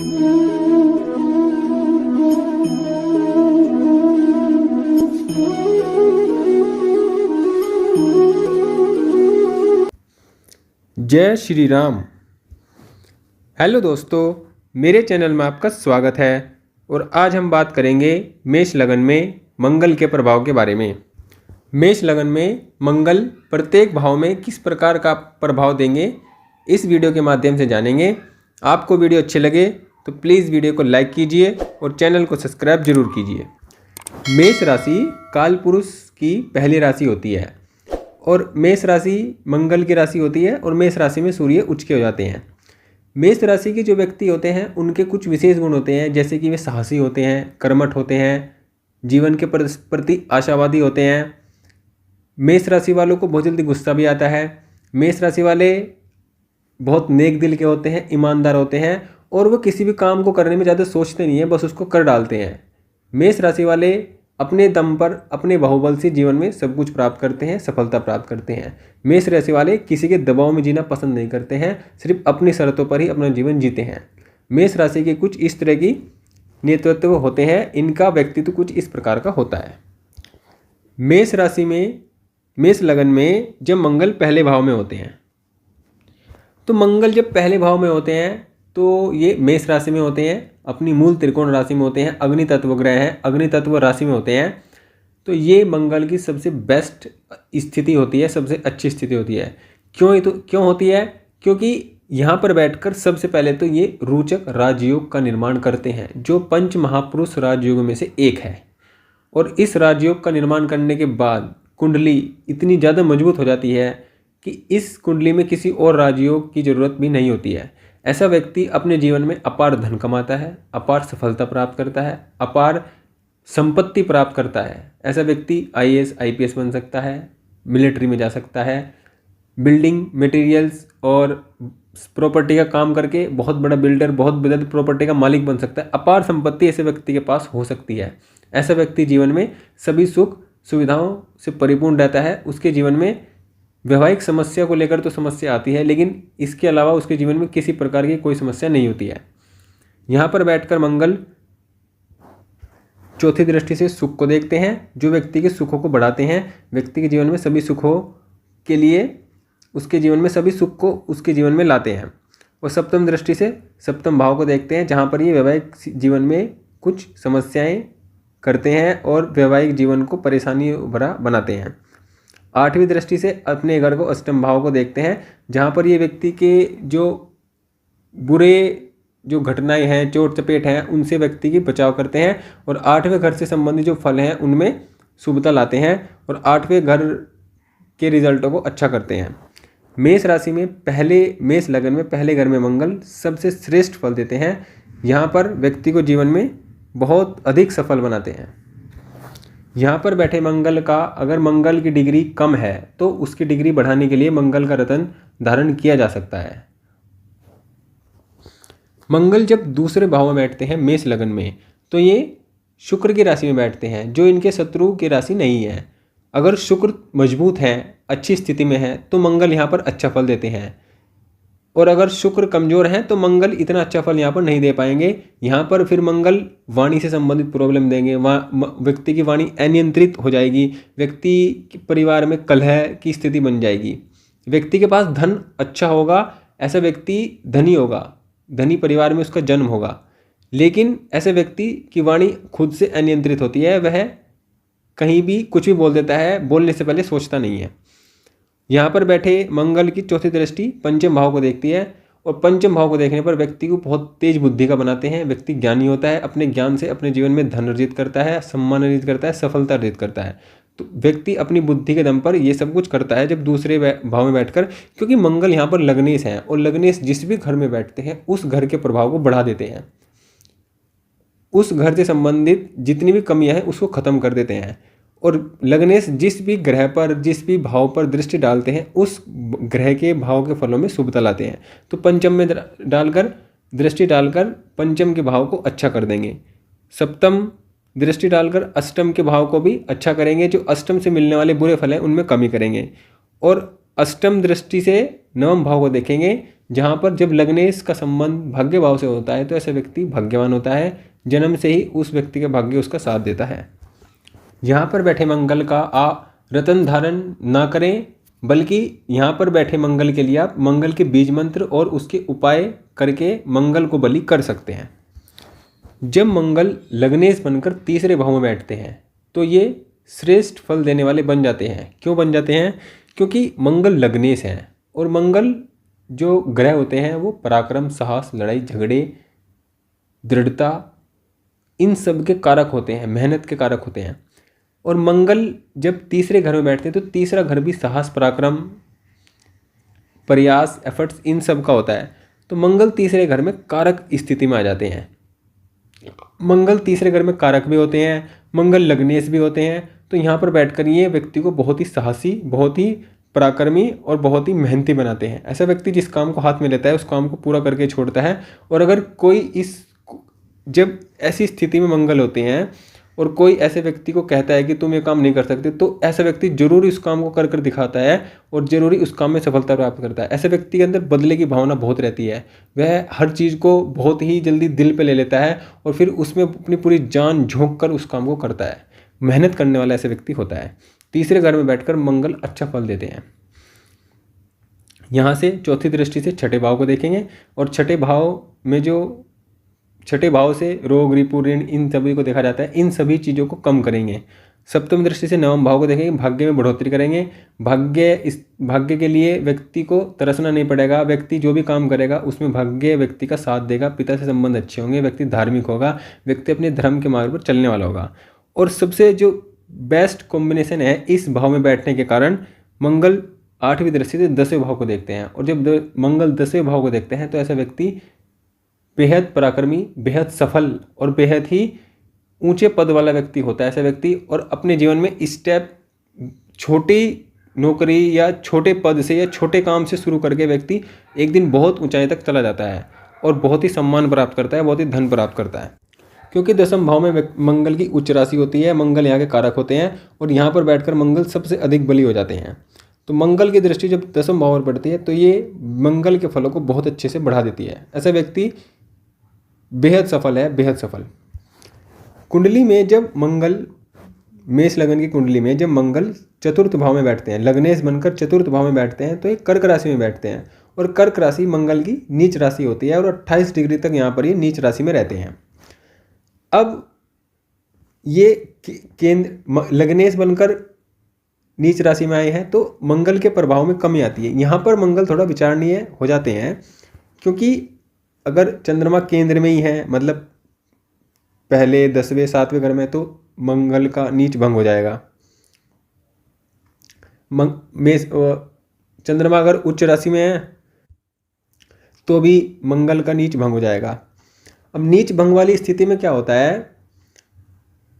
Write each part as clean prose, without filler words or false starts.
जय श्री राम। हेलो दोस्तों, मेरे चैनल में आपका स्वागत है और आज हम बात करेंगे मेष लगन में मंगल के प्रभाव के बारे में। मेष लगन में मंगल प्रत्येक भाव में किस प्रकार का प्रभाव देंगे, इस वीडियो के माध्यम से जानेंगे। आपको वीडियो अच्छे लगे तो प्लीज़ वीडियो को लाइक कीजिए और चैनल को सब्सक्राइब जरूर कीजिए। मेष राशि काल पुरुष की पहली राशि होती है और मेष राशि मंगल की राशि होती है और मेष राशि में सूर्य उच्च के हो जाते हैं। मेष राशि के जो व्यक्ति होते हैं उनके कुछ विशेष गुण होते हैं, जैसे कि वे साहसी होते हैं, कर्मठ होते हैं, जीवन के प्रति आशावादी होते हैं। मेष राशि वालों को बहुत जल्दी गुस्सा भी आता है। मेष राशि वाले बहुत नेक दिल के होते हैं, ईमानदार होते हैं और वो किसी भी काम को करने में ज़्यादा सोचते नहीं हैं, बस उसको कर डालते हैं। मेष राशि वाले अपने दम पर, अपने बाहुबल से जीवन में सब कुछ प्राप्त करते हैं, सफलता प्राप्त करते हैं। मेष राशि वाले किसी के दबाव में जीना पसंद नहीं करते हैं, सिर्फ अपनी शर्तों पर ही अपना जीवन जीते हैं। मेष राशि के कुछ इस तरह की नेतृत्व होते हैं, इनका व्यक्तित्व कुछ इस प्रकार का होता है। मेष राशि में, मेष लगन में जब मंगल पहले भाव में होते हैं, तो मंगल जब पहले भाव में होते हैं तो ये मेष राशि में होते हैं, अपनी मूल त्रिकोण राशि में होते हैं, अग्नि तत्व ग्रह हैं, अग्नि तत्व राशि में होते हैं। तो ये मंगल की सबसे बेस्ट स्थिति होती है, सबसे अच्छी स्थिति होती है। क्यों होती है? क्योंकि यहाँ पर बैठकर सबसे पहले तो ये रोचक राजयोग का निर्माण करते हैं, जो पंच महापुरुष राजयोग में से एक है। और इस राजयोग का निर्माण करने के बाद कुंडली इतनी ज़्यादा मजबूत हो जाती है कि इस कुंडली में किसी और राजयोग की जरूरत भी नहीं होती है। ऐसा व्यक्ति अपने जीवन में अपार धन कमाता है, अपार सफलता प्राप्त करता है, अपार संपत्ति प्राप्त करता है। ऐसा व्यक्ति IAS IPS बन सकता है, मिलिट्री में जा सकता है, बिल्डिंग मटेरियल्स और प्रॉपर्टी का काम करके बहुत बड़ा बिल्डर, बहुत बड़ा प्रॉपर्टी का मालिक बन सकता है। अपार संपत्ति ऐसे व्यक्ति के पास हो सकती है। ऐसा व्यक्ति जीवन में सभी सुख सुविधाओं से परिपूर्ण रहता है। उसके जीवन में वैवाहिक समस्या को लेकर तो समस्या आती है, लेकिन इसके अलावा उसके जीवन में किसी प्रकार की कोई समस्या नहीं होती है। यहाँ पर बैठकर मंगल चौथी दृष्टि से सुख को देखते हैं, जो व्यक्ति के सुखों को बढ़ाते हैं। व्यक्ति के जीवन में सभी सुखों के लिए उसके जीवन में सभी सुख को उसके जीवन में लाते हैं। और सप्तम दृष्टि से सप्तम भाव को देखते हैं, जहाँ पर ये वैवाहिक जीवन में कुछ समस्याएं करते हैं और वैवाहिक जीवन को परेशानी भरा बनाते हैं। आठवीं दृष्टि से अपने घर को अष्टम भाव को देखते हैं, जहाँ पर ये व्यक्ति के जो बुरे जो घटनाएं हैं, चोट चपेट हैं, उनसे व्यक्ति की बचाव करते हैं और आठवें घर से संबंधित जो फल हैं उनमें शुभता लाते हैं और आठवें घर के रिजल्टों को अच्छा करते हैं। मेष राशि में मेष लगन में पहले घर में मंगल सबसे श्रेष्ठ फल देते हैं। यहाँ पर व्यक्ति को जीवन में बहुत अधिक सफल बनाते हैं। यहाँ पर बैठे मंगल का, अगर मंगल की डिग्री कम है तो उसकी डिग्री बढ़ाने के लिए मंगल का रत्न धारण किया जा सकता है। मंगल जब दूसरे भाव में बैठते हैं मेष लगन में, तो ये शुक्र की राशि में बैठते हैं, जो इनके शत्रु की राशि नहीं है। अगर शुक्र मजबूत है, अच्छी स्थिति में है, तो मंगल यहाँ पर अच्छा फल देते हैं। और अगर शुक्र कमज़ोर है तो मंगल इतना अच्छा फल यहाँ पर नहीं दे पाएंगे। यहाँ पर फिर मंगल वाणी से संबंधित प्रॉब्लम देंगे, व्यक्ति की वाणी अनियंत्रित हो जाएगी, व्यक्ति के परिवार में कलह की स्थिति बन जाएगी। व्यक्ति के पास धन अच्छा होगा, ऐसा व्यक्ति धनी होगा, धनी परिवार में उसका जन्म होगा, लेकिन ऐसे व्यक्ति की वाणी खुद से अनियंत्रित होती है, वह कहीं भी कुछ भी बोल देता है, बोलने से पहले सोचता नहीं है। यहाँ पर बैठे मंगल की चौथी दृष्टि पंचम भाव को देखती है और पंचम भाव को देखने पर व्यक्ति को बहुत तेज बुद्धि का बनाते हैं। व्यक्ति ज्ञानी होता है, अपने ज्ञान से अपने जीवन में धन अर्जित करता है, सम्मान अर्जित करता है, सफलता अर्जित करता है। तो व्यक्ति अपनी बुद्धि के दम पर ये सब कुछ करता है जब दूसरे भाव में बैठकर, क्योंकि मंगल यहाँ पर लग्नेश हैं और लग्नेश जिस भी घर में बैठते हैं उस घर के प्रभाव को बढ़ा देते हैं, उस घर से संबंधित जितनी भी कमियां हैं उसको खत्म कर देते हैं। और लग्नेश जिस भी ग्रह पर, जिस भी भाव पर दृष्टि डालते हैं उस ग्रह के भाव के फलों में शुभता लाते हैं। तो पंचम में दृष्टि डालकर पंचम के भाव को अच्छा कर देंगे, सप्तम दृष्टि डालकर अष्टम के भाव को भी अच्छा करेंगे, जो अष्टम से मिलने वाले बुरे फल हैं उनमें कमी करेंगे। और अष्टम दृष्टि से नवम भाव को देखेंगे, जहाँ पर जब लग्नेश का संबंध भाग्य भाव से होता है तो ऐसा व्यक्ति भाग्यवान होता है, जन्म से ही उस व्यक्ति का भाग्य उसका साथ देता है। यहाँ पर बैठे मंगल का रतन धारण ना करें, बल्कि यहाँ पर बैठे मंगल के लिए आप मंगल के बीज मंत्र और उसके उपाय करके मंगल को बलि कर सकते हैं। जब मंगल लग्नेश बनकर तीसरे भाव में बैठते हैं तो ये श्रेष्ठ फल देने वाले बन जाते हैं। क्यों बन जाते हैं? क्योंकि मंगल लग्नेश हैं और मंगल जो ग्रह होते हैं वो पराक्रम, साहस, लड़ाई झगड़े, दृढ़ता, इन सब के कारक होते हैं, मेहनत के कारक होते हैं। और मंगल जब तीसरे घर में बैठते हैं तो तीसरा घर भी साहस, पराक्रम, प्रयास, एफर्ट्स, इन सब का होता है। तो मंगल तीसरे घर में कारक स्थिति में आ जाते हैं। मंगल तीसरे घर में कारक भी होते हैं, मंगल लग्नेश भी होते हैं। तो यहाँ पर बैठकर ये व्यक्ति को बहुत ही साहसी, बहुत ही पराक्रमी और बहुत ही मेहनती बनाते हैं। ऐसा व्यक्ति जिस काम को हाथ में लेता है उस काम को पूरा करके छोड़ता है। और अगर कोई जब ऐसी स्थिति में मंगल होते हैं और कोई ऐसे व्यक्ति को कहता है कि तुम ये काम नहीं कर सकते, तो ऐसा व्यक्ति जरूर उस काम को कर दिखाता है और जरूरी उस काम में सफलता प्राप्त करता है। ऐसे व्यक्ति के अंदर बदले की भावना बहुत रहती है, वह हर चीज़ को बहुत ही जल्दी दिल पे ले लेता है और फिर उसमें अपनी पूरी जान झोंक कर उस काम को करता है। मेहनत करने वाला ऐसे व्यक्ति होता है। तीसरे घर में बैठकर मंगल अच्छा फल देते हैं। यहाँ से चौथी दृष्टि से छठे भाव को देखेंगे और छठे भाव से रोग, रिपु, ऋण, इन सभी को देखा जाता है। इन सभी चीज़ों को कम करेंगे। सप्तम दृष्टि से नवम भाव को देखेंगे, भाग्य में बढ़ोतरी करेंगे। भाग्य के लिए व्यक्ति को तरसना नहीं पड़ेगा। व्यक्ति जो भी काम करेगा उसमें भाग्य व्यक्ति का साथ देगा। पिता से संबंध अच्छे होंगे, व्यक्ति धार्मिक होगा, व्यक्ति अपने धर्म के मार्ग पर चलने वाला होगा। और सबसे जो बेस्ट कॉम्बिनेशन है इस भाव में बैठने के कारण, मंगल आठवीं दृष्टि से 10वें भाव को देखते हैं और जब मंगल 10वें भाव को देखते हैं तो ऐसा व्यक्ति बेहद पराक्रमी, बेहद सफल और बेहद ही ऊंचे पद वाला व्यक्ति होता है ऐसा व्यक्ति। और अपने जीवन में स्टेप छोटी नौकरी या छोटे पद से या छोटे काम से शुरू करके व्यक्ति एक दिन बहुत ऊंचाई तक चला जाता है और बहुत ही सम्मान प्राप्त करता है, बहुत ही धन प्राप्त करता है। क्योंकि दसम भाव में मंगल की उच्च राशि होती है, मंगल यहाँ के कारक होते हैं और यहाँ पर बैठकर मंगल सबसे अधिक बली हो जाते हैं। तो मंगल की दृष्टि जब दसम भाव पर पड़ती है तो ये मंगल के फलों को बहुत अच्छे से बढ़ा देती है। ऐसा व्यक्ति बेहद सफल है, बेहद सफल। कुंडली में जब मंगल, मेष लगन की कुंडली में जब मंगल चतुर्थ भाव में बैठते हैं, लग्नेश बनकर चतुर्थ भाव में बैठते हैं तो ये कर्क राशि में बैठते हैं और कर्क राशि मंगल की नीच राशि होती है और 28 डिग्री तक यहाँ पर ये नीच राशि में रहते हैं। अब ये केंद्र लग्नेश बनकर नीच राशि में आए हैं तो मंगल के प्रभाव में कमी आती है। यहाँ पर मंगल थोड़ा विचारणीय हो जाते हैं, क्योंकि अगर चंद्रमा केंद्र में ही है, मतलब पहले 10वें 7वें घर में, तो मंगल का नीच भंग हो जाएगा। चंद्रमा अगर उच्च राशि में है तो भी मंगल का नीच भंग हो जाएगा। अब नीच भंग वाली स्थिति में क्या होता है,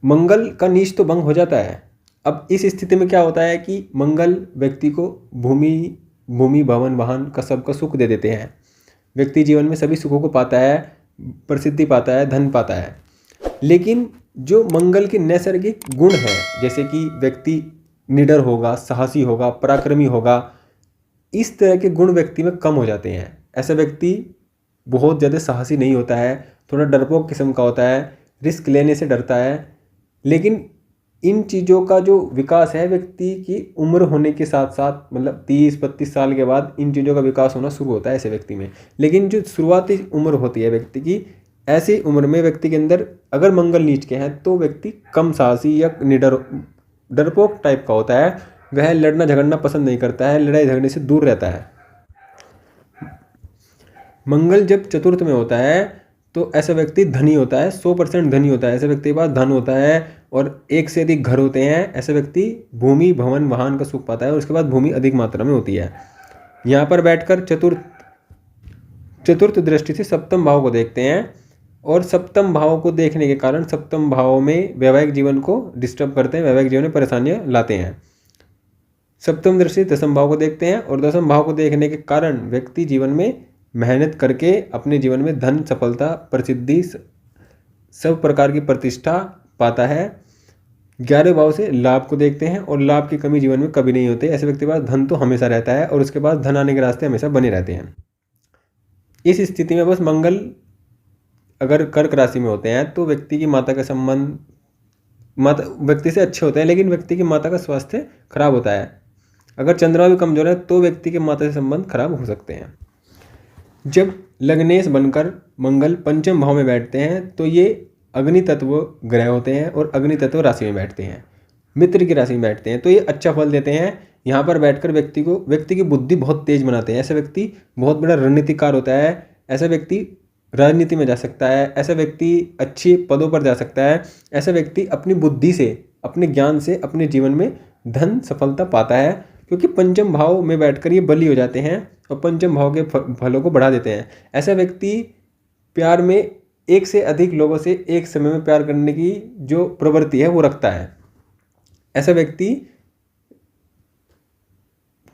मंगल का नीच तो भंग हो जाता है। अब इस स्थिति में क्या होता है कि मंगल व्यक्ति को भूमि, भवन, वाहन का सबका सुख दे देते हैं। व्यक्ति जीवन में सभी सुखों को पाता है, प्रसिद्धि पाता है, धन पाता है। लेकिन जो मंगल के नैसर्गिक गुण हैं, जैसे कि व्यक्ति निडर होगा, साहसी होगा, पराक्रमी होगा, इस तरह के गुण व्यक्ति में कम हो जाते हैं। ऐसा व्यक्ति बहुत ज़्यादा साहसी नहीं होता है, थोड़ा डरपोक किस्म का होता है, रिस्क लेने से डरता है। लेकिन इन चीज़ों का जो विकास है व्यक्ति की उम्र होने के साथ साथ, मतलब 30-32 साल के बाद इन चीज़ों का विकास होना शुरू होता है ऐसे व्यक्ति में। लेकिन जो शुरुआती उम्र होती है व्यक्ति की, ऐसी उम्र में व्यक्ति के अंदर अगर मंगल नीच के हैं तो व्यक्ति कम साहसी या निडर, डरपोक टाइप का होता है। वह लड़ना झगड़ना पसंद नहीं करता है, लड़ाई झगड़ने से दूर रहता है। मंगल जब चतुर्थ में होता है तो ऐसा व्यक्ति धनी होता है, 100% धनी होता है। ऐसे व्यक्ति के पास धन होता है और एक से अधिक घर होते हैं। ऐसे व्यक्ति भूमि, भवन, वाहन का सुख पाता है और उसके बाद भूमि अधिक मात्रा में होती है। यहाँ पर बैठकर चतुर्थ दृष्टि से सप्तम भाव को देखते हैं और सप्तम भाव को देखने के कारण सप्तम भाव में वैवाहिक जीवन को डिस्टर्ब करते हैं, वैवाहिक जीवन में परेशानियाँ लाते हैं। सप्तम दृष्टि दसम भाव को देखते हैं और दसम भाव को देखने के कारण व्यक्ति जीवन में मेहनत करके अपने जीवन में धन, सफलता, प्रसिद्धि, सब प्रकार की प्रतिष्ठा पाता है। 11वें भाव से लाभ को देखते हैं और लाभ की कमी जीवन में कभी नहीं होती। ऐसे व्यक्ति के पास धन तो हमेशा रहता है और उसके पास धन आने के रास्ते हमेशा बने रहते हैं। इस स्थिति में बस मंगल अगर कर्क राशि में होते हैं तो व्यक्ति की माता का संबंध माता व्यक्ति से अच्छे होते हैं, लेकिन व्यक्ति की माता का स्वास्थ्य खराब होता है। अगर चंद्रमा भी कमजोर है तो व्यक्ति के माता से संबंध खराब हो सकते हैं। जब लग्नेश बनकर मंगल पंचम भाव में बैठते हैं तो ये अग्नि तत्व ग्रह होते हैं और अग्नि तत्व राशि में बैठते हैं, मित्र की राशि में बैठते हैं, तो ये अच्छा फल देते हैं। यहाँ पर बैठकर व्यक्ति की बुद्धि बहुत तेज बनाते हैं। ऐसा व्यक्ति बहुत बड़ा रणनीतिकार होता है। ऐसा व्यक्ति राजनीति में जा सकता है। ऐसा व्यक्ति अच्छे पदों पर जा सकता है। ऐसा व्यक्ति अपनी बुद्धि से, अपने ज्ञान से अपने जीवन में धन सफलता पाता है, क्योंकि पंचम भाव में बैठकर ये बली हो जाते हैं और पंचम भाव के फलों को बढ़ा देते हैं। ऐसा व्यक्ति प्यार में एक से अधिक लोगों से एक समय में प्यार करने की जो प्रवृत्ति है वो रखता है। ऐसा व्यक्ति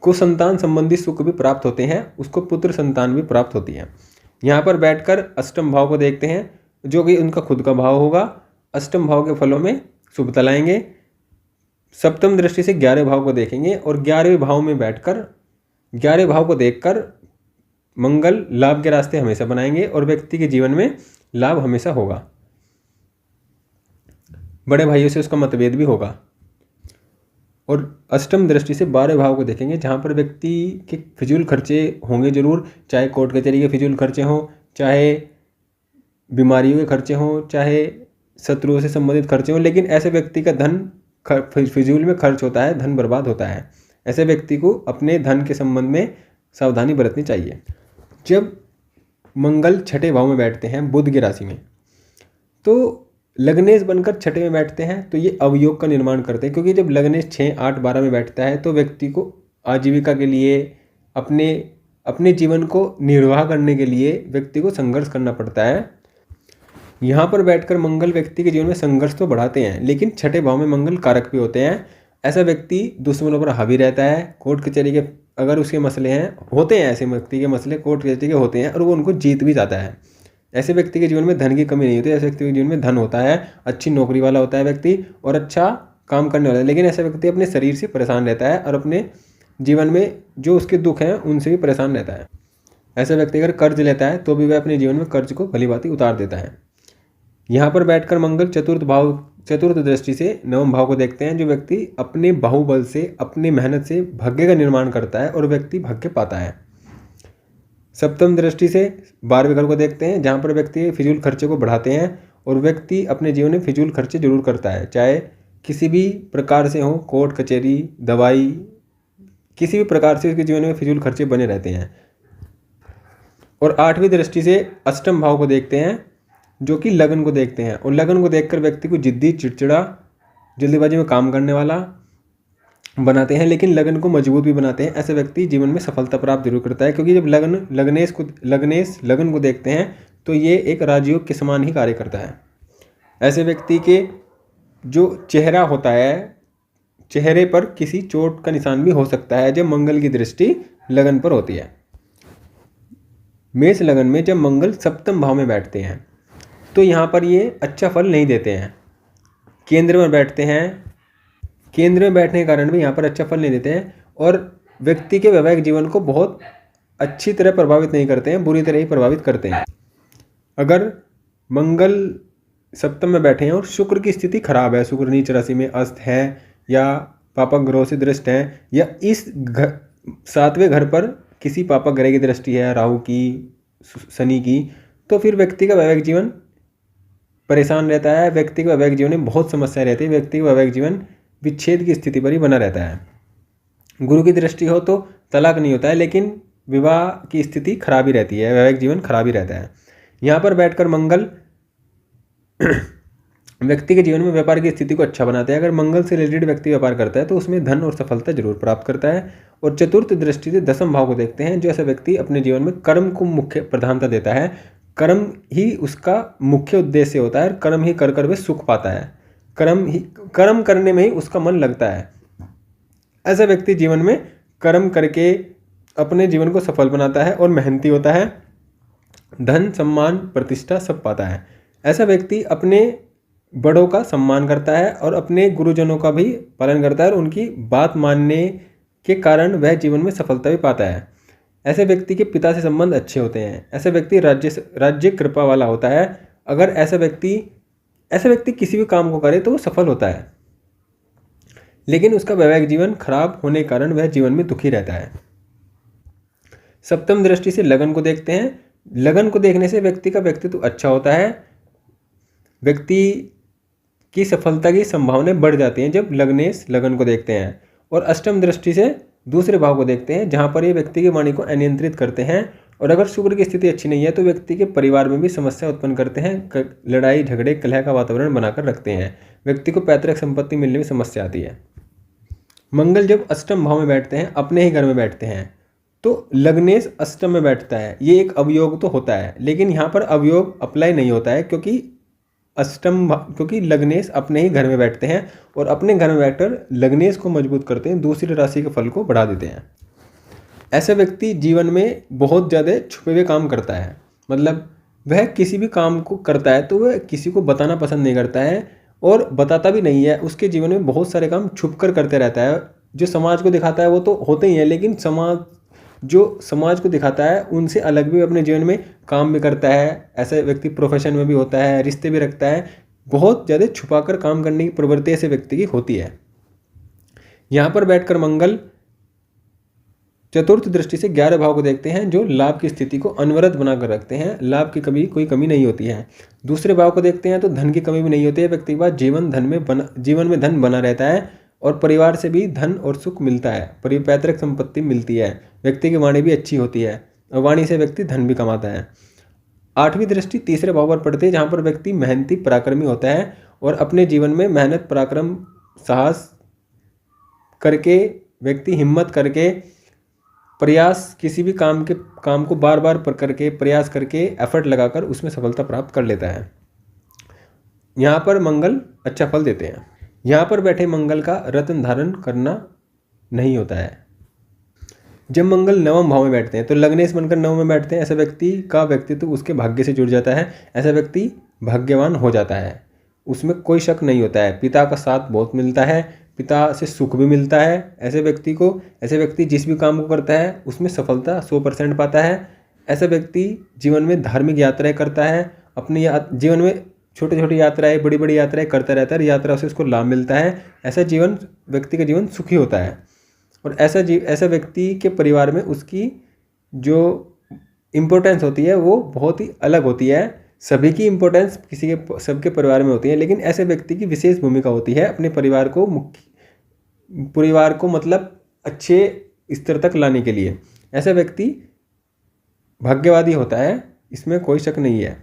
को संतान संबंधी सुख भी प्राप्त होते हैं, उसको पुत्र संतान भी प्राप्त होती है। यहाँ पर बैठकर अष्टम भाव को देखते हैं, जो कि उनका खुद का भाव होगा। अष्टम भाव के फलों में शुभता लाएंगे। सप्तम दृष्टि से 11वें भाव को देखेंगे और 11वें भाव में बैठकर 11वें भाव को देखकर मंगल लाभ के रास्ते हमेशा बनाएंगे और व्यक्ति के जीवन में लाभ हमेशा होगा। बड़े भाइयों से उसका मतभेद भी होगा। और अष्टम दृष्टि से 12वें भाव को देखेंगे, जहाँ पर व्यक्ति के फिजूल खर्चे होंगे जरूर, चाहे कोर्ट कचहरी के फिजूल खर्चे हों, चाहे बीमारियों के खर्चे हों, चाहे शत्रुओं से संबंधित खर्चे हों, लेकिन ऐसे व्यक्ति का धन फिजूल में खर्च होता है, धन बर्बाद होता है। ऐसे व्यक्ति को अपने धन के संबंध में सावधानी बरतनी चाहिए। जब मंगल छठे भाव में बैठते हैं बुध की राशि में, तो लग्नेश बनकर छठे में बैठते हैं तो ये अवयोग का निर्माण करते हैं, क्योंकि जब लग्नेश 6, 8, 12 में बैठता है तो व्यक्ति को आजीविका के लिए, अपने जीवन को निर्वाह करने के लिए व्यक्ति को संघर्ष करना पड़ता है। यहाँ पर बैठकर मंगल व्यक्ति के जीवन में संघर्ष तो बढ़ाते हैं, लेकिन छठे भाव में मंगल कारक भी होते हैं। ऐसा व्यक्ति दुश्मनों पर हावी रहता है। कोर्ट कचहरी के अगर उसके मसले हैं, होते हैं ऐसे व्यक्ति के मसले कोर्ट कचहरी के होते हैं और वो उनको जीत भी जाता है। ऐसे व्यक्ति के जीवन में धन की कमी नहीं होती। ऐसे व्यक्ति के जीवन में धन होता है, अच्छी नौकरी वाला होता है व्यक्ति और अच्छा काम करने वाला है, लेकिन ऐसा व्यक्ति अपने शरीर से परेशान रहता है और अपने जीवन में जो उसके दुख हैं उनसे भी परेशान रहता है। ऐसा व्यक्ति अगर कर्ज लेता है तो भी वह अपने जीवन में कर्ज को भलीभांति उतार देता है। यहाँ पर बैठकर मंगल चतुर्थ दृष्टि से नवम भाव को देखते हैं, जो व्यक्ति अपने बाहुबल से, अपनी मेहनत से भाग्य का निर्माण करता है और व्यक्ति भाग्य पाता है। सप्तम दृष्टि से 12वें घर को देखते हैं, जहाँ पर व्यक्ति फिजूल खर्चे को बढ़ाते हैं और व्यक्ति अपने जीवन में फिजूल खर्चे जरूर करता है, चाहे किसी भी प्रकार से हो, कोर्ट कचहरी, दवाई, किसी भी प्रकार से उसके जीवन में फिजूल खर्चे बने रहते हैं। और 8वीं दृष्टि से अष्टम भाव को देखते हैं, जो कि लगन को देखते हैं, और लगन को देखकर व्यक्ति को जिद्दी, चिड़चिड़ा, जल्दीबाजी में काम करने वाला बनाते हैं, लेकिन लगन को मजबूत भी बनाते हैं। ऐसे व्यक्ति जीवन में सफलता प्राप्त जरूर करता है, क्योंकि जब लग्नेश लगन को देखते हैं तो ये एक राजयोग के समान ही कार्य करता है। ऐसे व्यक्ति के जो चेहरा होता है, चेहरे पर किसी चोट का निशान भी हो सकता है जब मंगल की दृष्टि लगन पर होती है। मेष लगन में जब मंगल सप्तम भाव में बैठते हैं तो यहाँ पर ये अच्छा फल नहीं देते हैं। केंद्र में बैठते हैं, केंद्र में बैठने के कारण भी यहाँ पर अच्छा फल नहीं देते हैं और व्यक्ति के वैवाहिक जीवन को बहुत अच्छी तरह प्रभावित नहीं करते हैं, बुरी तरह ही प्रभावित करते हैं। अगर मंगल सप्तम में बैठे हैं और शुक्र की स्थिति खराब है, शुक्र नीच राशि में अस्त है या पापक ग्रह से दृष्ट है, या इस 7वें घर पर किसी पापक ग्रह की दृष्टि है, राहु की, शनि की, तो फिर व्यक्ति का वैवाहिक जीवन परेशान रहता है। व्यक्ति के वैवाहिक जीवन में बहुत समस्याएं रहती है। व्यक्ति का वैवाहिक जीवन विच्छेद की स्थिति पर ही बना रहता है। गुरु की दृष्टि हो तो तलाक नहीं होता है, लेकिन विवाह की स्थिति खराब ही रहती है, वैवाहिक जीवन खराब ही रहता है। यहाँ पर बैठकर मंगल व्यक्ति के जीवन में व्यापार की स्थिति को अच्छा बनाते हैं। अगर मंगल से रिलेटेड व्यक्ति व्यापार करता है तो उसमें धन और सफलता जरूर प्राप्त करता है। और चतुर्थ दृष्टि से 10वें भाव को देखते हैं, जो ऐसा व्यक्ति अपने जीवन में कर्म को मुख्य प्रधानता देता है। कर्म ही उसका मुख्य उद्देश्य होता है और कर्म ही कर कर वह सुख पाता है। कर्म करने में ही उसका मन लगता है। ऐसा व्यक्ति जीवन में कर्म करके अपने जीवन को सफल बनाता है और मेहनती होता है, धन, सम्मान, प्रतिष्ठा सब पाता है। ऐसा व्यक्ति अपने बड़ों का सम्मान करता है और अपने गुरुजनों का भी पालन करता है और उनकी बात मानने के कारण वह जीवन में सफलता भी पाता है। ऐसे व्यक्ति के पिता से संबंध अच्छे होते हैं। ऐसा व्यक्ति राज्य कृपा वाला होता है। अगर ऐसा व्यक्ति किसी भी काम को करे तो वो सफल होता है, लेकिन उसका वैवाहिक जीवन खराब होने के कारण वह जीवन में दुखी रहता है। सप्तम दृष्टि से लगन को देखते हैं। लगन को देखने से व्यक्ति का व्यक्तित्व अच्छा होता है। व्यक्ति की सफलता की संभावनाएं बढ़ जाती हैं जब लग्नेश लगन को देखते हैं। और अष्टम दृष्टि से दूसरे भाव को देखते हैं, जहां पर ये व्यक्ति की वाणी को अनियंत्रित करते हैं। और अगर शुक्र की स्थिति अच्छी नहीं है तो व्यक्ति के परिवार में भी समस्या उत्पन्न करते हैं, लड़ाई झगड़े कलह का वातावरण बनाकर रखते हैं। व्यक्ति को पैतृक संपत्ति मिलने में समस्या आती है। मंगल जब अष्टम भाव में बैठते हैं, अपने ही घर में बैठते हैं, तो लग्नेश अष्टम में बैठता है। ये एक अवयोग तो होता है, लेकिन यहाँ पर अवयोग अप्लाई नहीं होता है, क्योंकि लग्नेश अपने ही घर में बैठते हैं और अपने घर में बैठकर लग्नेश को मजबूत करते हैं, दूसरी राशि के फल को बढ़ा देते हैं। ऐसा व्यक्ति जीवन में बहुत ज़्यादा छुपे हुए काम करता है। मतलब वह किसी भी काम को करता है तो वह किसी को बताना पसंद नहीं करता है और बताता भी नहीं है। उसके जीवन में बहुत सारे काम छुप कर करते रहता है। जो समाज को दिखाता है वो तो होते ही हैं, लेकिन समाज को दिखाता है उनसे अलग भी अपने जीवन में काम भी करता है। ऐसा व्यक्ति प्रोफेशन में भी होता है, रिश्ते भी रखता है। बहुत ज़्यादा छुपाकर काम करने की प्रवृत्ति ऐसे व्यक्ति की होती है। यहाँ पर बैठकर मंगल चतुर्थ दृष्टि से 11 भाव को देखते हैं, जो लाभ की स्थिति को अनवरत बनाकर रखते हैं। लाभ की कभी कोई कमी नहीं होती है। दूसरे भाव को देखते हैं तो धन की कमी भी नहीं होती है। व्यक्ति के पास जीवन में धन बना रहता है और परिवार से भी धन और सुख मिलता है। पैतृक संपत्ति मिलती है। व्यक्ति की वाणी भी अच्छी होती है और वाणी से व्यक्ति धन भी कमाता है। आठवीं दृष्टि तीसरे भाव पर पड़ती है, जहाँ पर व्यक्ति मेहनती पराक्रमी होता है और अपने जीवन में मेहनत पराक्रम साहस करके व्यक्ति हिम्मत करके प्रयास किसी भी काम को बार बार करके प्रयास करके एफर्ट लगाकर उसमें सफलता प्राप्त कर लेता है। यहाँ पर मंगल अच्छा फल देते हैं। यहाँ पर बैठे मंगल का रत्न धारण करना नहीं होता है। जब मंगल नवम भाव में बैठते हैं तो लग्नेश बनकर नवम में बैठते हैं। ऐसा व्यक्ति का व्यक्तित्व उसके भाग्य से जुड़ जाता है। ऐसा व्यक्ति भाग्यवान हो जाता है, उसमें कोई शक नहीं होता है। पिता का साथ बहुत मिलता है, पिता से सुख भी मिलता है। ऐसे व्यक्ति जिस भी काम को करता है उसमें सफलता 100% पाता है। ऐसा व्यक्ति जीवन में धार्मिक यात्राएं करता है। अपने जीवन में छोटी छोटी यात्राएं बड़ी बड़ी यात्राएं करता रहता है। यात्रा से उसको लाभ मिलता है। ऐसा व्यक्ति का जीवन सुखी होता है। और ऐसा व्यक्ति के परिवार में उसकी जो इम्पोर्टेंस होती है वो बहुत ही अलग होती है। सभी की इम्पोर्टेंस सबके परिवार में होती है, लेकिन ऐसे व्यक्ति की विशेष भूमिका होती है अपने परिवार को मतलब अच्छे स्तर तक लाने के लिए। ऐसा व्यक्ति भाग्यवादी होता है, इसमें कोई शक नहीं है।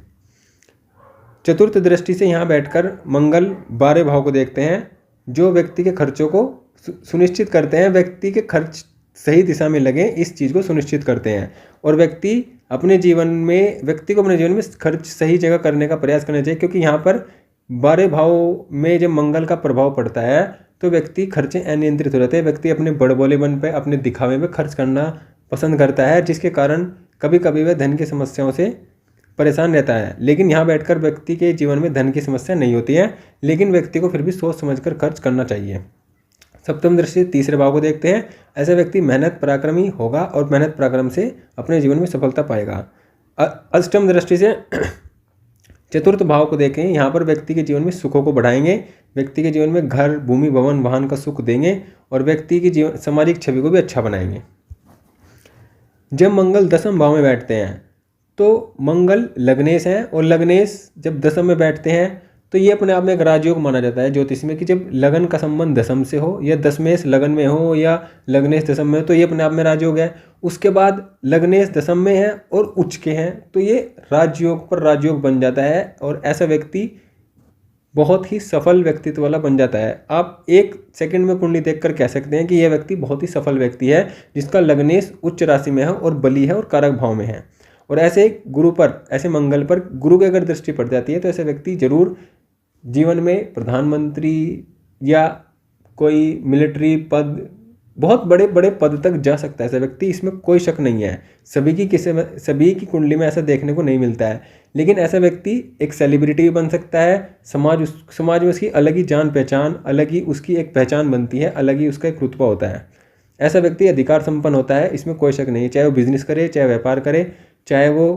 चतुर्थ दृष्टि से यहाँ बैठकर मंगल 12 भाव को देखते हैं, जो व्यक्ति के खर्चों को सुनिश्चित करते हैं। व्यक्ति के खर्च सही दिशा में लगे, इस चीज़ को सुनिश्चित करते हैं। और व्यक्ति को अपने जीवन में खर्च सही जगह करने का प्रयास करना चाहिए, क्योंकि यहाँ पर 12 भाव में जब मंगल का प्रभाव पड़ता है तो व्यक्ति खर्चे अनियंत्रित हो जाते हैं। व्यक्ति अपने बड़बोलेपन पे अपने दिखावे में खर्च करना पसंद करता है, जिसके कारण कभी कभी वह धन की समस्याओं से परेशान रहता है। लेकिन यहाँ बैठकर व्यक्ति के जीवन में धन की समस्या नहीं होती है, लेकिन व्यक्ति को फिर भी सोच समझकर खर्च करना चाहिए। सप्तम दृष्टि तीसरे भाव को देखते हैं। ऐसा व्यक्ति मेहनत पराक्रमी होगा और मेहनत पराक्रम से अपने जीवन में सफलता पाएगा। अष्टम दृष्टि से चतुर्थ भाव को देखें। यहाँ पर व्यक्ति के जीवन में सुखों को बढ़ाएंगे। व्यक्ति के जीवन में घर भूमि भवन वाहन का सुख देंगे और व्यक्ति की जीवन सामाजिक छवि को भी अच्छा बनाएंगे। जब मंगल दसम भाव में बैठते हैं तो मंगल लग्नेश हैं, और लग्नेश जब दसम में बैठते हैं तो ये अपने आप में एक राजयोग माना जाता है ज्योतिष में, कि जब लगन का संबंध दसम से हो या दशमेश लगन में हो या लग्नेश दसम में हो तो ये अपने आप में राजयोग है। उसके बाद लग्नेश दसम में है और उच्च के हैं तो ये राजयोग पर राजयोग बन जाता है, और ऐसा व्यक्ति बहुत ही सफल व्यक्तित्व वाला बन जाता है। आप 1 सेकंड में कुंडली देखकर कह सकते हैं कि यह व्यक्ति बहुत ही सफल व्यक्ति है, जिसका लग्नेश उच्च राशि में है और बली है और कारक भाव में है। और ऐसे मंगल पर गुरु की अगर दृष्टि पड़ जाती है तो ऐसे व्यक्ति जरूर जीवन में प्रधानमंत्री या कोई मिलिट्री पद, बहुत बड़े बड़े पद तक जा सकता है ऐसा व्यक्ति, इसमें कोई शक नहीं है। सभी की कुंडली में ऐसा देखने को नहीं मिलता है, लेकिन ऐसा व्यक्ति एक सेलिब्रिटी भी बन सकता है। समाज में उसकी अलग ही जान पहचान, अलग ही उसकी एक पहचान बनती है, अलग ही उसका एक रुतबा होता है। ऐसा व्यक्ति अधिकार संपन्न होता है, इसमें कोई शक नहीं। चाहे वो बिजनेस करे, चाहे व्यापार करे, चाहे वो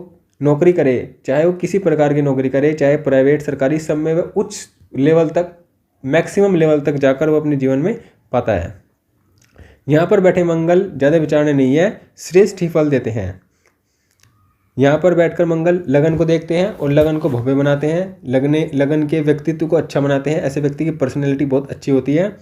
नौकरी करे, चाहे वो किसी प्रकार की नौकरी करे, चाहे प्राइवेट सरकारी, सब में वह उच्च लेवल तक, मैक्सिमम लेवल तक जाकर वो अपने जीवन में पाता है। यहाँ पर बैठे मंगल ज़्यादा विचारने नहीं है, श्रेष्ठ ही फल देते हैं। यहाँ पर बैठकर मंगल लगन को देखते हैं और लगन को भव्य बनाते हैं, लगन के व्यक्तित्व को अच्छा बनाते हैं। ऐसे व्यक्ति की पर्सनैलिटी बहुत अच्छी होती है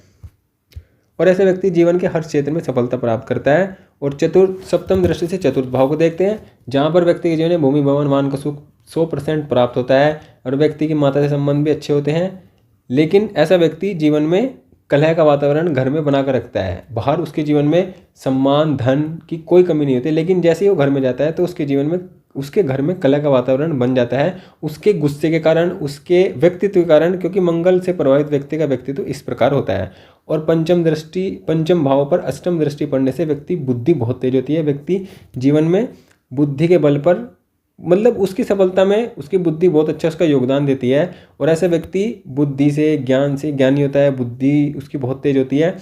और ऐसे व्यक्ति जीवन के हर क्षेत्र में सफलता प्राप्त करता है। और सप्तम दृष्टि से चतुर्थ भाव को देखते हैं, जहाँ पर व्यक्ति के जीवन में भूमि भवन वाहन का सुख 100% प्राप्त होता है और व्यक्ति की माता से संबंध भी अच्छे होते हैं। लेकिन ऐसा व्यक्ति जीवन में कलह का वातावरण घर में बनाकर रखता है। बाहर उसके जीवन में सम्मान धन की कोई कमी नहीं होती, लेकिन जैसे ही वो घर में जाता है तो उसके जीवन में, उसके घर में कलह का वातावरण बन जाता है, उसके गुस्से के कारण, उसके व्यक्तित्व के कारण, क्योंकि मंगल से प्रभावित व्यक्ति का व्यक्तित्व इस प्रकार होता है। और पंचम भाव पर अष्टम दृष्टि पड़ने से व्यक्ति बुद्धि बहुत तेज होती है। व्यक्ति जीवन में बुद्धि के बल पर, मतलब उसकी सफलता में उसकी बुद्धि बहुत अच्छा उसका योगदान देती है। और ऐसा व्यक्ति बुद्धि से, ज्ञान से ज्ञानी होता है, बुद्धि उसकी बहुत तेज होती है,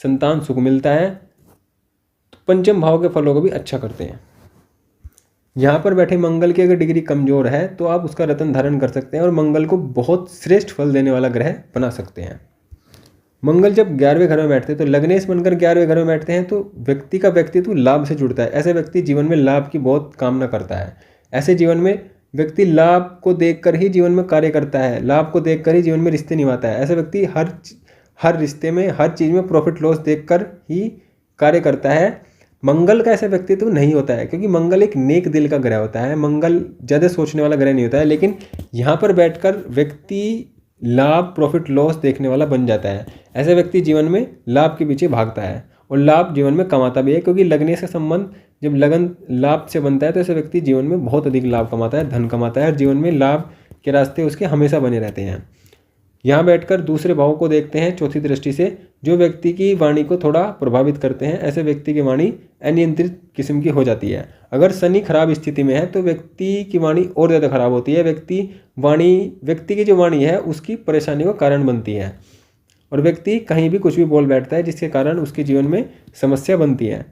संतान सुख मिलता है, तो पंचम भाव के फलों को भी अच्छा करते हैं। यहाँ पर बैठे मंगल की अगर डिग्री कमजोर है तो आप उसका रत्न धारण कर सकते हैं और मंगल को बहुत श्रेष्ठ फल देने वाला ग्रह बना सकते हैं। मंगल जब 11वें घर में बैठते हैं तो लग्नेश बनकर 11वें घर में बैठते हैं तो व्यक्ति का व्यक्तित्व लाभ से जुड़ता है। ऐसे व्यक्ति जीवन में लाभ की बहुत कामना करता है। ऐसे जीवन में व्यक्ति लाभ को देखकर ही जीवन में कार्य करता है, लाभ को देखकर ही जीवन में रिश्ते निभाता है। ऐसे व्यक्ति हर रिश्ते में, हर चीज़ में प्रॉफिट लॉस देखकर ही कार्य करता है। मंगल का ऐसा व्यक्तित्व नहीं होता है, क्योंकि मंगल एक नेक दिल का ग्रह होता है। मंगल ज़्यादा सोचने वाला ग्रह नहीं होता है, लेकिन यहाँ पर बैठकर व्यक्ति लाभ प्रॉफिट लॉस देखने वाला बन जाता है। ऐसे व्यक्ति जीवन में लाभ के पीछे भागता है और लाभ जीवन में कमाता भी है, क्योंकि लगने से संबंध जब लगन लाभ से बनता है तो ऐसे व्यक्ति जीवन में बहुत अधिक लाभ कमाता है, धन कमाता है और जीवन में लाभ के रास्ते उसके हमेशा बने रहते हैं। यहाँ बैठकर दूसरे भाव को देखते हैं चौथी दृष्टि से, जो व्यक्ति की वाणी को थोड़ा प्रभावित करते हैं। ऐसे व्यक्ति की वाणी अनियंत्रित किस्म की हो जाती है। अगर शनि खराब स्थिति में है तो व्यक्ति की वाणी और ज़्यादा खराब होती है। व्यक्ति की जो वाणी है उसकी परेशानी का कारण बनती है और व्यक्ति कहीं भी कुछ भी बोल बैठता है, जिसके कारण उसके जीवन में समस्या बनती है।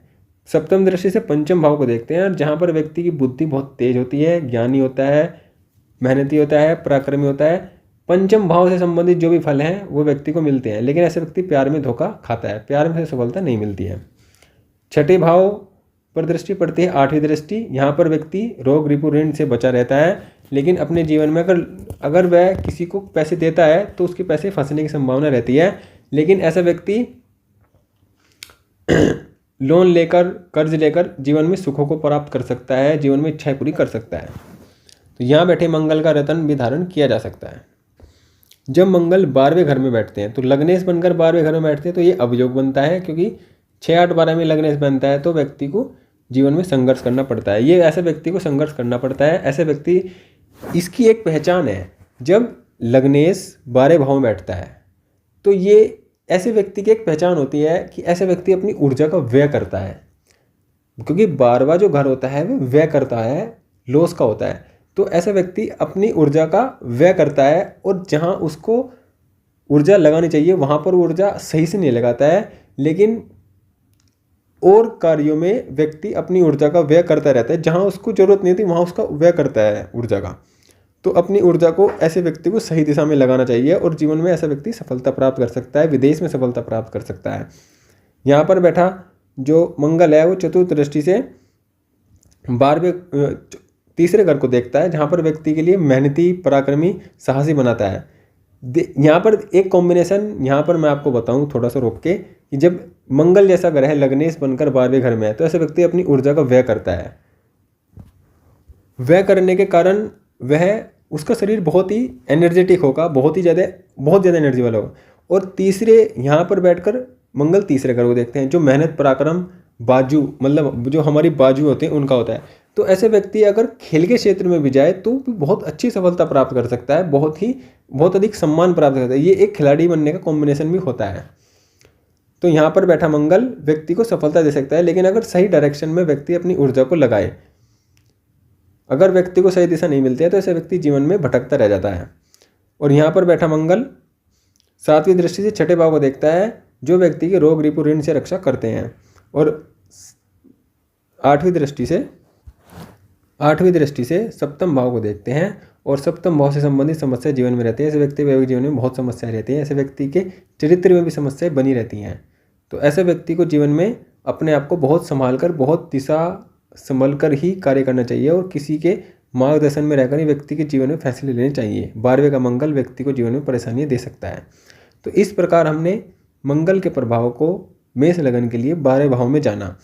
सप्तम दृष्टि से पंचम भाव को देखते हैं, जहाँ पर व्यक्ति की बुद्धि बहुत तेज होती है, ज्ञानी होता है, मेहनती होता है, पराक्रमी होता है। पंचम भाव से संबंधित जो भी फल हैं वो व्यक्ति को मिलते हैं, लेकिन ऐसे व्यक्ति प्यार में धोखा खाता है, प्यार में सफलता नहीं मिलती है। छठे भाव पर दृष्टि पड़ती है आठवीं दृष्टि। यहाँ पर व्यक्ति रोग रिपु ऋण से बचा रहता है, लेकिन अपने जीवन में अगर वह किसी को पैसे देता है तो उसके पैसे फंसने की संभावना रहती है। लेकिन ऐसा व्यक्ति लोन लेकर, कर्ज लेकर जीवन में सुखों को प्राप्त कर सकता है, जीवन में इच्छाएं पूरी कर सकता है। तो यहाँ बैठे मंगल का रत्न भी धारण किया जा सकता है। जब मंगल 12वें घर में बैठते हैं तो लग्नेश बनकर 12वें घर में बैठते हैं तो ये अवयोग बनता है, क्योंकि 6, 8, 12 में लग्नेश बनता है तो व्यक्ति को जीवन में संघर्ष करना पड़ता है। ये ऐसे व्यक्ति को संघर्ष करना पड़ता है। ऐसे व्यक्ति, इसकी एक पहचान है, जब लग्नेश 12 भाव में बैठता है तो ये ऐसे व्यक्ति की एक पहचान होती है कि ऐसे व्यक्ति अपनी ऊर्जा का व्यय करता है, क्योंकि 12वां जो घर होता है वो व्यय करता है, लॉस का होता है। तो ऐसा व्यक्ति अपनी ऊर्जा का व्यय करता है और जहाँ उसको ऊर्जा लगानी चाहिए वहाँ पर ऊर्जा सही से नहीं लगाता है, लेकिन और कार्यों में व्यक्ति अपनी ऊर्जा का व्यय करता रहता है। जहाँ उसको जरूरत नहीं थी वहाँ उसका व्यय करता है ऊर्जा का। तो अपनी ऊर्जा को ऐसे व्यक्ति को सही दिशा में लगाना चाहिए और जीवन में ऐसा व्यक्ति सफलता प्राप्त कर सकता है, विदेश में सफलता प्राप्त कर सकता है। यहाँ पर बैठा जो मंगल है वो चतुर्थ दृष्टि से 12वें तीसरे घर को देखता है, जहाँ पर व्यक्ति के लिए मेहनती, पराक्रमी, साहसी बनाता है। यहाँ पर एक कॉम्बिनेशन यहाँ पर मैं आपको बताऊँ थोड़ा सा रोक के, कि जब मंगल जैसा ग्रह लग्नेश बनकर 12वें घर में है तो ऐसा व्यक्ति अपनी ऊर्जा का व्यय करता है। व्यय करने के कारण उसका शरीर बहुत ही एनर्जेटिक होगा, बहुत ज़्यादा एनर्जी वाला होगा। और तीसरे यहाँ पर बैठकर मंगल तीसरे घर को देखते हैं, जो मेहनत, पराक्रम, बाजू, मतलब जो हमारी बाजू होते हैं उनका होता है। तो ऐसे व्यक्ति अगर खेल के क्षेत्र में भी जाए तो बहुत अच्छी सफलता प्राप्त कर सकता है, बहुत अधिक सम्मान प्राप्त करता है। ये एक खिलाड़ी बनने का कॉम्बिनेशन भी होता है। तो यहाँ पर बैठा मंगल व्यक्ति को सफलता दे सकता है, लेकिन अगर सही डायरेक्शन में व्यक्ति अपनी ऊर्जा को लगाए। अगर व्यक्ति को सही दिशा नहीं मिलती है तो ऐसे व्यक्ति जीवन में भटकता रह जाता है। और यहाँ पर बैठा मंगल 7वीं दृष्टि से छठे भाव को देखता है, जो व्यक्ति के रोग रिपु ऋण से रक्षा करते हैं। और आठवीं दृष्टि से सप्तम भाव को देखते हैं और सप्तम भाव से संबंधित समस्या जीवन में रहती है। ऐसे व्यक्ति वैवाहिक जीवन में बहुत समस्याएं रहती हैं। ऐसे व्यक्ति के चरित्र में भी समस्याएं बनी रहती हैं। तो ऐसे व्यक्ति को जीवन में अपने आप को बहुत संभाल कर, बहुत दिशा संभल कर ही कार्य करना चाहिए और किसी के मार्गदर्शन में रहकर ही व्यक्ति के जीवन में फैसले लेने चाहिए। 12वें का मंगल व्यक्ति को जीवन में परेशानियां दे सकता है। तो इस प्रकार हमने मंगल के प्रभाव को मेष लगन के लिए 12 भाव में जाना।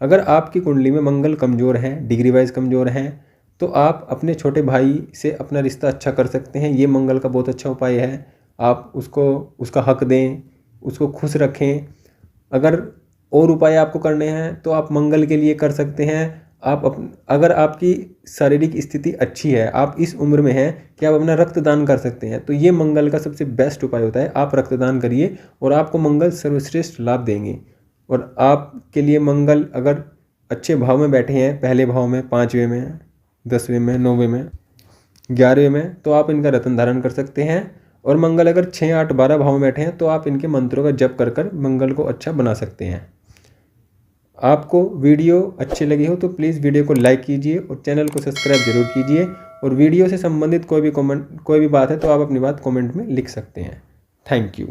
अगर आपकी कुंडली में मंगल कमज़ोर है, डिग्री वाइज कमज़ोर है, तो आप अपने छोटे भाई से अपना रिश्ता अच्छा कर सकते हैं। ये मंगल का बहुत अच्छा उपाय है। आप उसको उसका हक दें, उसको खुश रखें। अगर और उपाय आपको करने हैं तो आप मंगल के लिए कर सकते हैं। अगर आपकी शारीरिक स्थिति अच्छी है, आप इस उम्र में हैं कि आप अपना रक्तदान कर सकते हैं, तो ये मंगल का सबसे बेस्ट उपाय होता है। आप रक्तदान करिए और आपको मंगल सर्वश्रेष्ठ लाभ देंगे। और आपके लिए मंगल अगर अच्छे भाव में बैठे हैं, पहले भाव में, 5वें में, 10वें में, 9वें में, 11वें में, तो आप इनका रत्न धारण कर सकते हैं। और मंगल अगर 6, 8, 12 भाव में बैठे हैं तो आप इनके मंत्रों का जप कर मंगल को अच्छा बना सकते हैं। आपको वीडियो अच्छी लगी हो तो प्लीज़ वीडियो को लाइक कीजिए और चैनल को सब्सक्राइब जरूर कीजिए। और वीडियो से संबंधित कोई भी बात है तो आप अपनी बात कमेंट में लिख सकते हैं। Thank you.